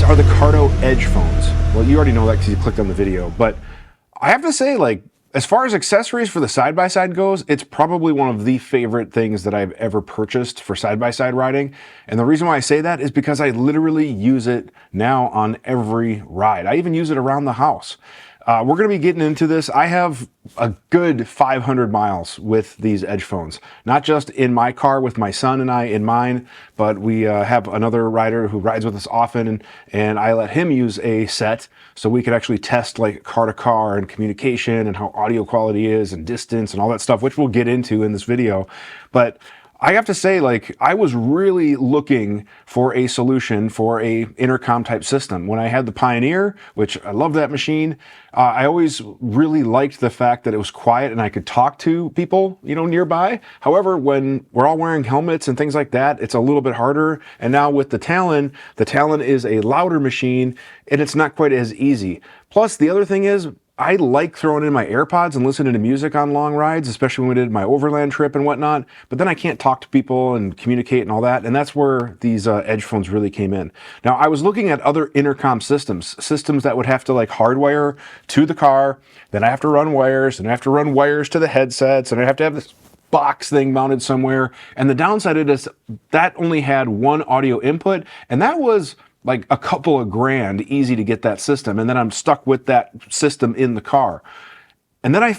are the Cardo Edgephones. Well, you already know that because you clicked on the video, but I have to say, like, as far as accessories for the side-by-side goes, it's probably one of the favorite things that I've ever purchased for side-by-side riding. And the reason why I say that is because I literally use it now on every ride. I even use it around the house. We're going to be getting into this. I have a good 500 miles with these Edgephones, not just in my car with my son and I in mine, but we have another rider who rides with us often, and I let him use a set so we could actually test like car to car and communication and how audio quality is and distance and all that stuff, which we'll get into in this video. But I have to say, like, I was really looking for a solution for a intercom type system. When I had the Pioneer, which I love that machine, I always really liked the fact that it was quiet and I could talk to people, you know, nearby. However, when we're all wearing helmets and things like that, it's a little bit harder. And now with the Talon is a louder machine and it's not quite as easy. Plus, the other thing is, I like throwing in my AirPods and listening to music on long rides, especially when we did my overland trip and whatnot, but then I can't talk to people and communicate and all that, and that's where these Edgephones really came in. Now, I was looking at other intercom systems that would have to like hardwire to the car, then I have to run wires, and I have to run wires to the headsets, and I have to have this box thing mounted somewhere, and the downside of it is that only had one audio input, and that was like a couple of grand easy to get that system. And then I'm stuck with that system in the car. And then I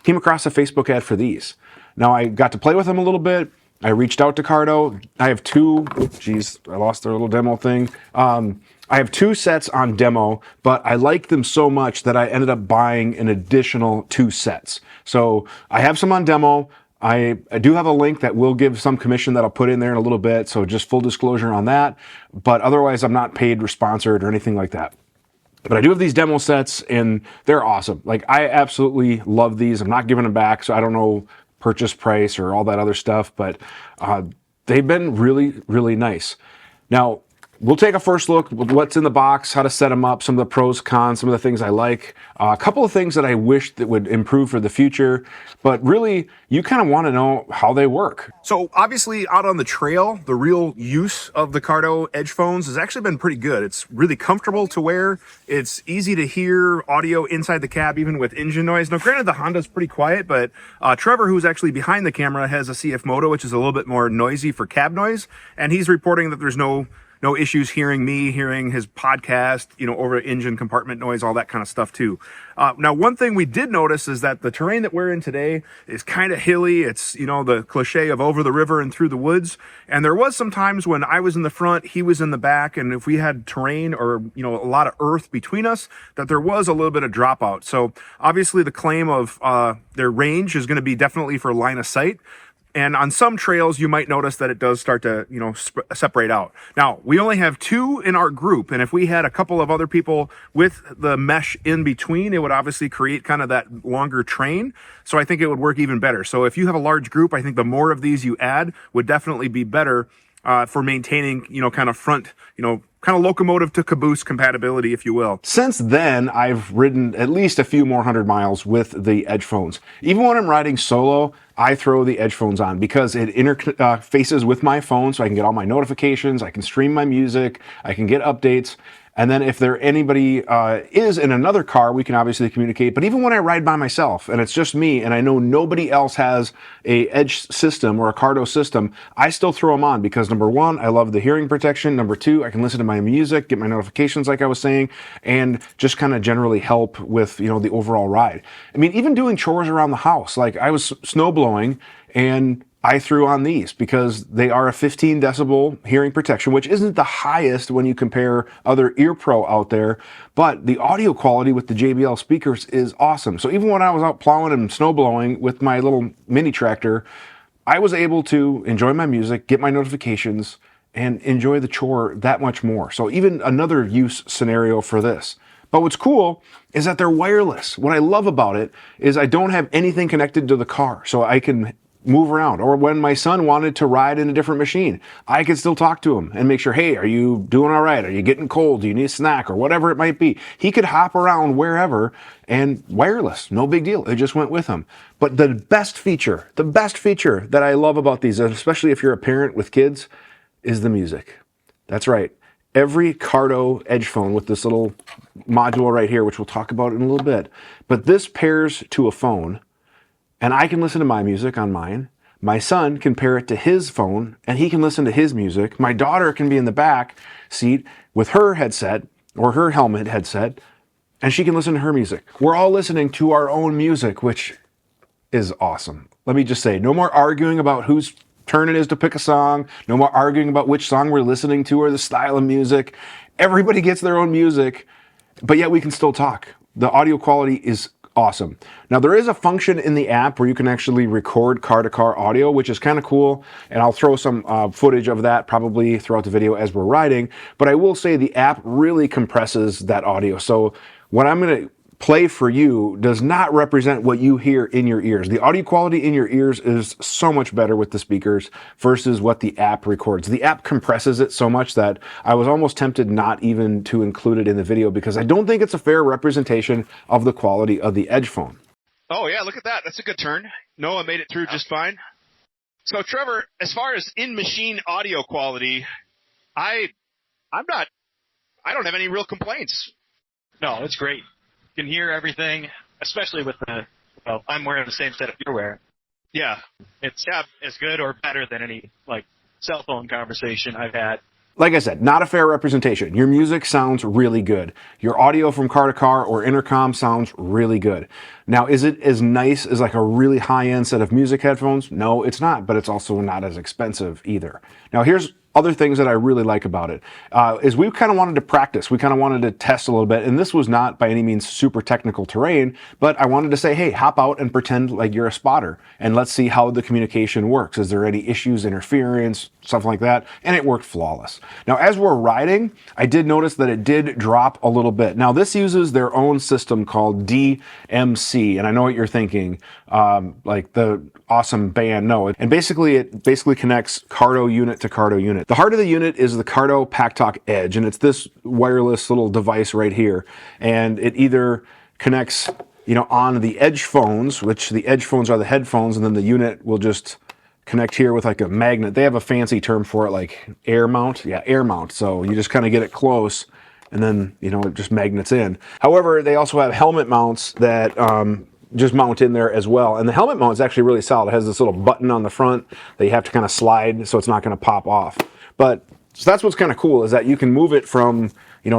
came across a Facebook ad for these. Now I got to play with them a little bit. I reached out to Cardo. I have two, geez, I lost their little demo thing. I have two sets on demo, but I like them so much that I ended up buying an additional two sets. So I have some on demo. I do have a link that will give some commission that I'll put in there in a little bit, so just full disclosure on that. But otherwise, I'm not paid or sponsored or anything like that. But I do have these demo sets, and they're awesome. Like, I absolutely love these. I'm not giving them back, so I don't know purchase price or all that other stuff, but they've been really, really nice. Now, we'll take a first look at what's in the box, how to set them up, some of the pros, cons, some of the things I like, a couple of things that I wish that would improve for the future, but really, you kind of want to know how they work. So obviously out on the trail, the real use of the Cardo Edgephones has actually been pretty good. It's really comfortable to wear. It's easy to hear audio inside the cab, even with engine noise. Now, granted, the Honda's pretty quiet, but Trevor, who's actually behind the camera, has a CF Moto, which is a little bit more noisy for cab noise, and he's reporting that there's no issues hearing me, hearing his podcast, you know, over engine compartment noise, all that kind of stuff too. Now, one thing we did notice is that the terrain that we're in today is kind of hilly. It's, you know, the cliche of over the river and through the woods. And there was some times when I was in the front, he was in the back, and if we had terrain or, you know, a lot of earth between us, that there was a little bit of dropout. So obviously the claim of their range is going to be definitely for line of sight. And on some trails, you might notice that it does start to, you know, separate out. Now, we only have two in our group, and if we had a couple of other people with the mesh in between, it would obviously create kind of that longer train. So I think it would work even better. So if you have a large group, I think the more of these you add would definitely be better for maintaining, you know, kind of front, you know, kind of locomotive to caboose compatibility, if you will. Since then, I've ridden at least a few more 100 miles with the Edgephones. Even when I'm riding solo, I throw the Edgephones on because it interfaces with my phone, so I can get all my notifications, I can stream my music, I can get updates. And then if anybody is in another car, we can obviously communicate. But even when I ride by myself and it's just me and I know nobody else has a Edge system or a Cardo system, I still throw them on because number one, I love the hearing protection. Number two, I can listen to my music, get my notifications like I was saying, and just kind of generally help with, you know, the overall ride. I mean, even doing chores around the house, like I was snow blowing and I threw on these because they are a 15 decibel hearing protection, which isn't the highest when you compare other ear pro out there, but the audio quality with the JBL speakers is awesome. So even when I was out plowing and snow blowing with my little mini tractor, I was able to enjoy my music, get my notifications, and enjoy the chore that much more. So even another use scenario for this. But what's cool is that they're wireless. What I love about it is I don't have anything connected to the car, so I can move around. Or when my son wanted to ride in a different machine, I could still talk to him and make sure, hey, are you doing all right? Are you getting cold? Do you need a snack? Or whatever it might be. He could hop around wherever and wireless, no big deal. It just went with him. But the best feature that I love about these, especially if you're a parent with kids, is the music. That's right. every Cardo Edge phone with this little module right here, which we'll talk about in a little bit. But this pairs to a phone, and I can listen to my music on mine. My son can pair it to his phone, and he can listen to his music. My daughter can be in the back seat with her headset or her helmet headset, and she can listen to her music. We're all listening to our own music, which is awesome. Let me just say, no more arguing about whose turn it is to pick a song. No more arguing about which song we're listening to or the style of music. Everybody gets their own music, but yet we can still talk. The audio quality is awesome. Now, there is a function in the app where you can actually record car-to-car audio, which is kind of cool, and I'll throw some footage of that probably throughout the video as we're riding, but I will say the app really compresses that audio. So what I'm going to play for you does not represent what you hear in your ears. The audio quality in your ears is so much better with the speakers versus what the app records. The app compresses it so much that I was almost tempted not even to include it in the video because I don't think it's a fair representation of the quality of the Edge phone. Oh yeah, look at that. That's a good turn. Noah made it through just fine. So Trevor, as far as in-machine audio quality, I don't have any real complaints. No, it's great. You can hear everything, especially with I'm wearing the same setup you're wearing. Yeah. It's as good or better than any, cell phone conversation I've had. Like I said, not a fair representation. Your music sounds really good. Your audio from car to car or intercom sounds really good. Now, is it as nice as like a really high-end set of music headphones? No, it's not, but it's also not as expensive either. Now, here's other things that I really like about it is we kind of wanted to practice. We kind of wanted to test a little bit, and this was not by any means super technical terrain, but I wanted to say, hey, hop out and pretend like you're a spotter, and let's see how the communication works. Is there any issues, interference, stuff like that? And it worked flawless. Now, as we're riding, I did notice that it did drop a little bit. Now, this uses their own system called DMC, and I know what you're thinking, like the awesome band. No, and it basically connects Cardo unit to Cardo unit. The heart of the unit is the Cardo Packtalk EDGE, and it's this wireless little device right here, and it either connects, on the Edge phones, which the Edge phones are the headphones, and then the unit will just connect here with like a magnet. They have a fancy term for it, like air mount. Yeah, air mount. So you just kind of get it close, and then it just magnets in. However, they also have helmet mounts that just mount in there as well. And the helmet mount is actually really solid. It has this little button on the front that you have to kind of slide so it's not going to pop off. But so that's what's kind of cool is that you can move it from,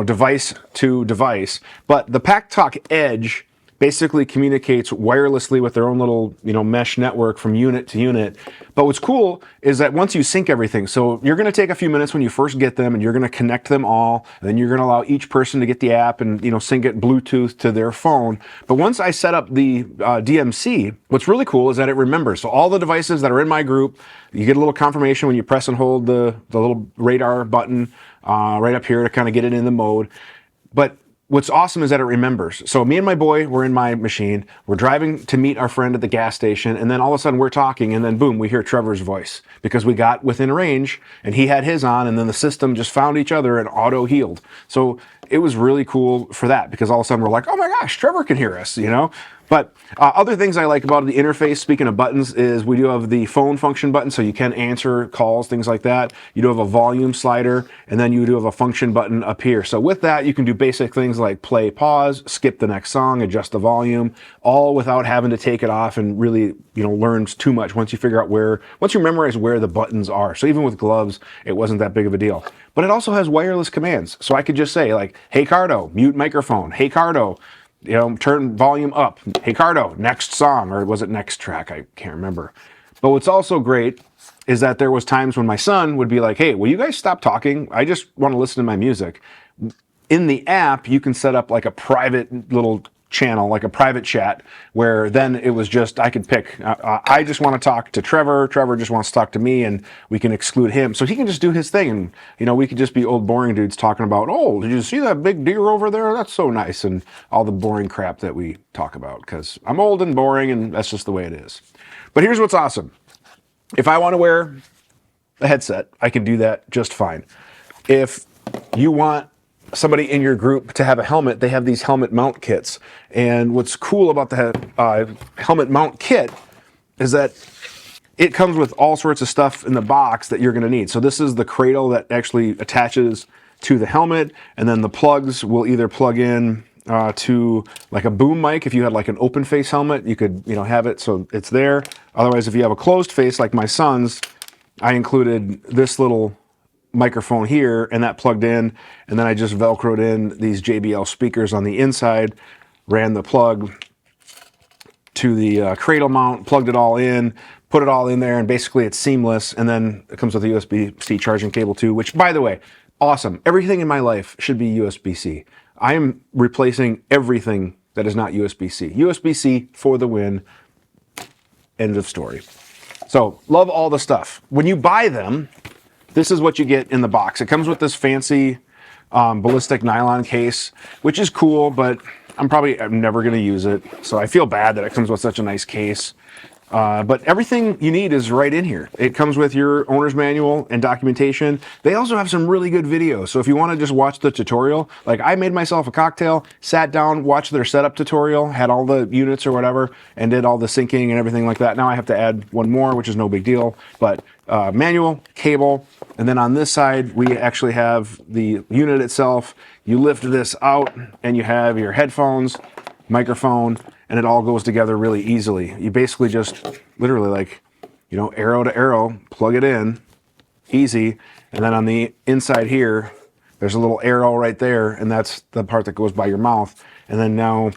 device to device. But the Packtalk Edge basically communicates wirelessly with their own little, mesh network from unit to unit. But what's cool is that once you sync everything, so you're going to take a few minutes when you first get them and you're going to connect them all, and then you're going to allow each person to get the app and, sync it Bluetooth to their phone. But once I set up the DMC, what's really cool is that it remembers. So all the devices that are in my group, you get a little confirmation when you press and hold the little radar button right up here to kind of get it in the mode. But what's awesome is that it remembers. So me and my boy, we're in my machine, we're driving to meet our friend at the gas station, and then all of a sudden we're talking, and then boom, we hear Trevor's voice because we got within range and he had his on, and then the system just found each other and auto healed. So it was really cool for that because all of a sudden we're like, oh my gosh, Trevor can hear us, But other things I like about the interface, speaking of buttons, is we do have the phone function button, so you can answer calls, things like that. You do have a volume slider, and then you do have a function button up here. So with that, you can do basic things like play, pause, skip the next song, adjust the volume, all without having to take it off and really, learn too much once you memorize where the buttons are. So even with gloves, it wasn't that big of a deal. But it also has wireless commands. So I could just say like, hey Cardo, mute microphone. Hey Cardo, turn volume up. Hey Cardo, next song, or was it next track? I can't remember. But what's also great is that there was times when my son would be like, hey, will you guys stop talking? I just want to listen to my music. In the app, you can set up like a private little channel, like a private chat, where then it was just, I could pick, I just want to talk to Trevor, Trevor just wants to talk to me, and we can exclude him. So he can just do his thing, and, we could just be old boring dudes talking about, oh, did you see that big deer over there? That's so nice, and all the boring crap that we talk about, because I'm old and boring, and that's just the way it is. But here's what's awesome. If I want to wear a headset, I can do that just fine. If you want somebody in your group to have a helmet, they have these helmet mount kits. And what's cool about the helmet mount kit is that it comes with all sorts of stuff in the box that you're going to need. So this is the cradle that actually attaches to the helmet, and then the plugs will either plug in to like a boom mic. If you had like an open face helmet, you could, you know, have it so it's there. Otherwise, if you have a closed face like my son's, I included this little microphone here, and that plugged in, and then I just velcroed in these JBL speakers on the inside, ran the plug to the cradle mount, plugged it all in, put it all in there, and basically it's seamless. And then it comes with a USB-C charging cable too, which, by the way, awesome. Everything in my life should be USB-C. I am replacing everything that is not USB-C. USB-C for the win. End of story. So, love all the stuff. When you buy them, this is what you get in the box. It comes with this fancy ballistic nylon case, which is cool, but I'm never going to use it. So I feel bad that it comes with such a nice case. But everything you need is right in here. It comes with your owner's manual and documentation. They also have some really good videos. So if you want to just watch the tutorial, like I made myself a cocktail, sat down, watched their setup tutorial, had all the units or whatever, and did all the syncing and everything like that. Now I have to add one more, which is no big deal. But manual, cable, and then on this side, we actually have the unit itself. You lift this out and you have your headphones, microphone, and it all goes together really easily. You basically just literally, like, you know, arrow to arrow, plug it in, easy. And then on the inside here, there's a little arrow right there, and that's the part that goes by your mouth. And then now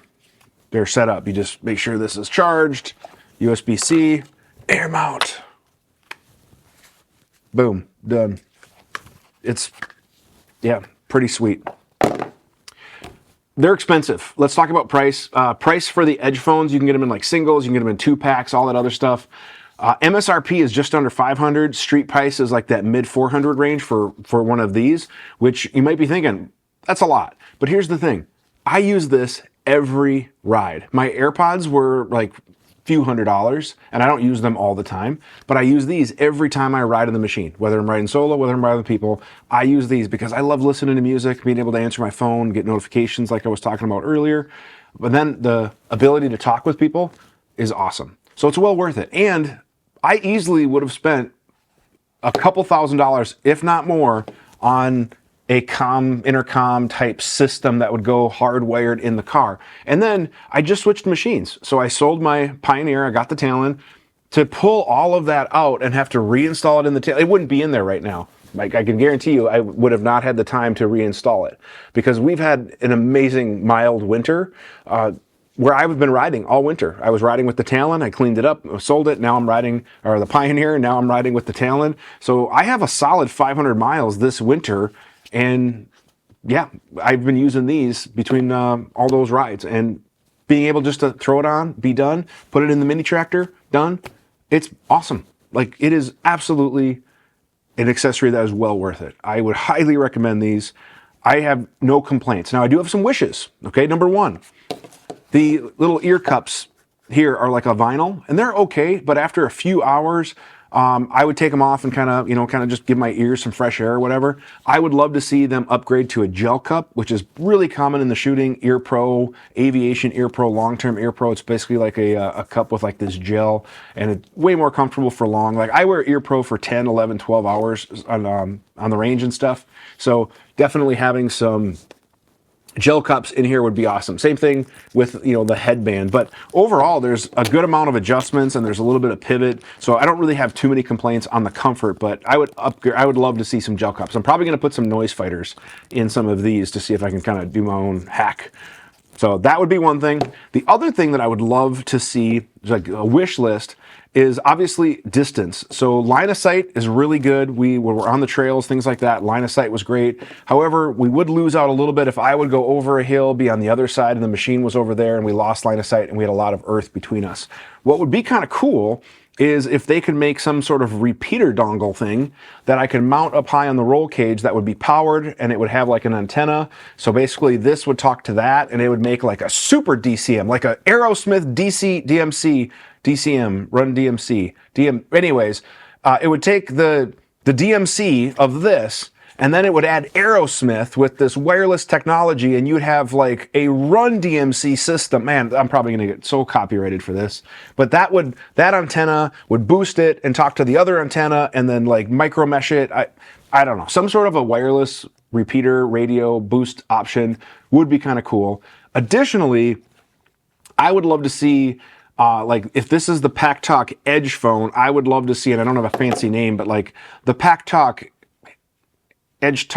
they're set up. You just make sure this is charged, USB-C, air mount. Boom, done. It's, yeah, pretty sweet. They're expensive. Let's talk about price. Price for the Edge phones, you can get them in like singles, you can get them in 2-packs, all that other stuff. MSRP is just under $500. Street price is like that mid $400 range for one of these, which you might be thinking, that's a lot. But here's the thing. I use this every ride. My AirPods were like few $100s, and I don't use them all the time, but I use these every time I ride in the machine, whether I'm riding solo, whether I'm riding with people. I use these because I love listening to music, being able to answer my phone, get notifications like I was talking about earlier. But then the ability to talk with people is awesome. So it's well worth it. And I easily would have spent a couple $1,000s, if not more, on a intercom type system that would go hardwired in the car. And then I just switched machines. So I sold my Pioneer, I got the Talon. To pull all of that out and have to reinstall it in the Talon, it wouldn't be in there right now. Like, I can guarantee you I would have not had the time to reinstall it, because we've had an amazing mild winter where I've been riding all winter. I was riding with the Talon, I cleaned it up, sold it, now I'm riding, or the Pioneer, now I'm riding with the Talon. So I have a solid 500 miles this winter. And yeah, I've been using these between all those rides, and being able just to throw it on, be done, put it in the mini tractor, done. It's awesome. Like, it is absolutely an accessory that is well worth it. I would highly recommend these. I have no complaints. Now, I do have some wishes. Okay, number one, the little ear cups here are like a vinyl, and they're okay, but after a few hours, I would take them off and kind of just give my ears some fresh air or whatever. I would love to see them upgrade to a gel cup, which is really common in the shooting, Ear Pro, aviation Ear Pro, long-term Ear Pro. It's basically like a cup with like this gel, and it's way more comfortable for long. Like, I wear Ear Pro for 10, 11, 12 hours on the range and stuff. So definitely having some gel cups in here would be awesome. Same thing with, you know, the headband. But overall, there's a good amount of adjustments, and there's a little bit of pivot. So I don't really have too many complaints on the comfort, but I would love to see some gel cups. I'm probably going to put some noise fighters in some of these to see if I can kind of do my own hack. So that would be one thing. The other thing that I would love to see, like a wish list, is obviously distance. So line of sight is really good. We were on the trails, things like that. Line of sight was great. However, we would lose out a little bit if I would go over a hill, be on the other side, and the machine was over there, and we lost line of sight, and we had a lot of earth between us. What would be kind of cool is if they could make some sort of repeater dongle thing that I could mount up high on the roll cage that would be powered, and it would have like an antenna. So basically this would talk to that, and it would make like a super DCM, like a Aerosmith DCM, run DMC. Anyways, it would take the DMC of this, and then it would add Aerosmith with this wireless technology, and you'd have like a run DMC system. Man, I'm probably going to get so copyrighted for this, but that antenna would boost it and talk to the other antenna, and then like micro mesh it. I don't know, some sort of a wireless repeater radio boost option would be kind of cool. Additionally, I would love to see, like, if this is the Packtalk Edge phone, I would love to see, and I don't have a fancy name, but like the Packtalk Edge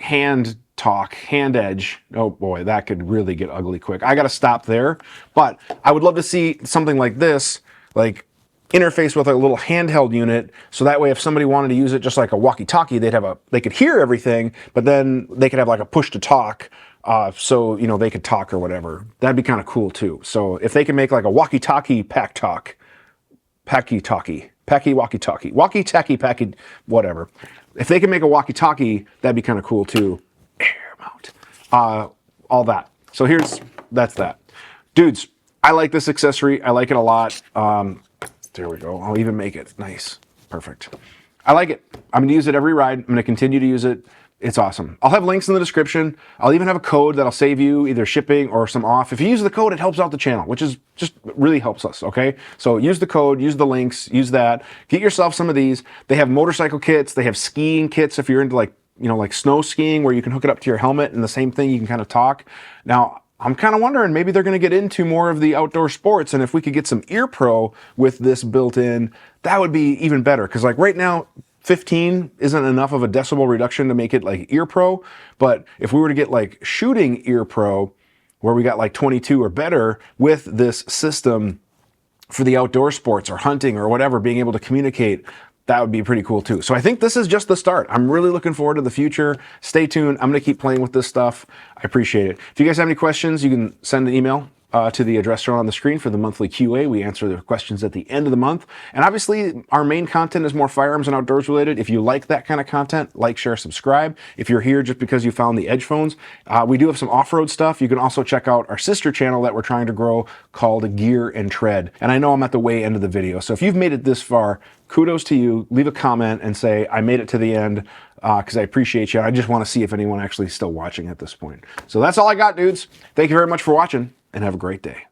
Hand Edge. Oh boy, that could really get ugly quick. I got to stop there. But I would love to see something like this, like interface with a little handheld unit, so that way if somebody wanted to use it just like a walkie-talkie, they could hear everything, but then they could have like a push to talk, so you know they could talk or whatever. That'd be kind of cool too. So if they can make like a walkie-talkie walkie-talkie, whatever. If they can make a walkie-talkie, that'd be kind of cool too. Air mount, all that. So that's that, dudes. I like this accessory. I like it a lot. There we go. I'll even make it nice. Perfect. I like it. I'm going to use it every ride. I'm going to continue to use it. It's awesome. I'll have links in the description. I'll even have a code that'll save you either shipping or some off. If you use the code, it helps out the channel, which is just really helps us, okay? So use the code, use the links, use that. Get yourself some of these. They have motorcycle kits. They have skiing kits if you're into like, you know, like snow skiing where you can hook it up to your helmet and the same thing, you can kind of talk. Now, I'm kind of wondering, maybe they're going to get into more of the outdoor sports, and if we could get some Ear Pro with this built in, that would be even better. Because like right now, 15 isn't enough of a decibel reduction to make it like Ear Pro, but if we were to get like shooting Ear Pro, where we got like 22 or better with this system for the outdoor sports or hunting or whatever, being able to communicate, that would be pretty cool too. So I think this is just the start. I'm really looking forward to the future. Stay tuned. I'm going to keep playing with this stuff. I appreciate it. If you guys have any questions, you can send an email to the address shown on the screen for the monthly QA. We answer the questions at the end of the month. And obviously, our main content is more firearms and outdoors related. If you like that kind of content, like, share, subscribe. If you're here just because you found the Edge phones, we do have some off-road stuff. You can also check out our sister channel that we're trying to grow called Gear and Tread. And I know I'm at the way end of the video. So if you've made it this far, kudos to you. Leave a comment and say, I made it to the end, because I appreciate you. I just want to see if anyone actually is still watching at this point. So that's all I got, dudes. Thank you very much for watching, and have a great day.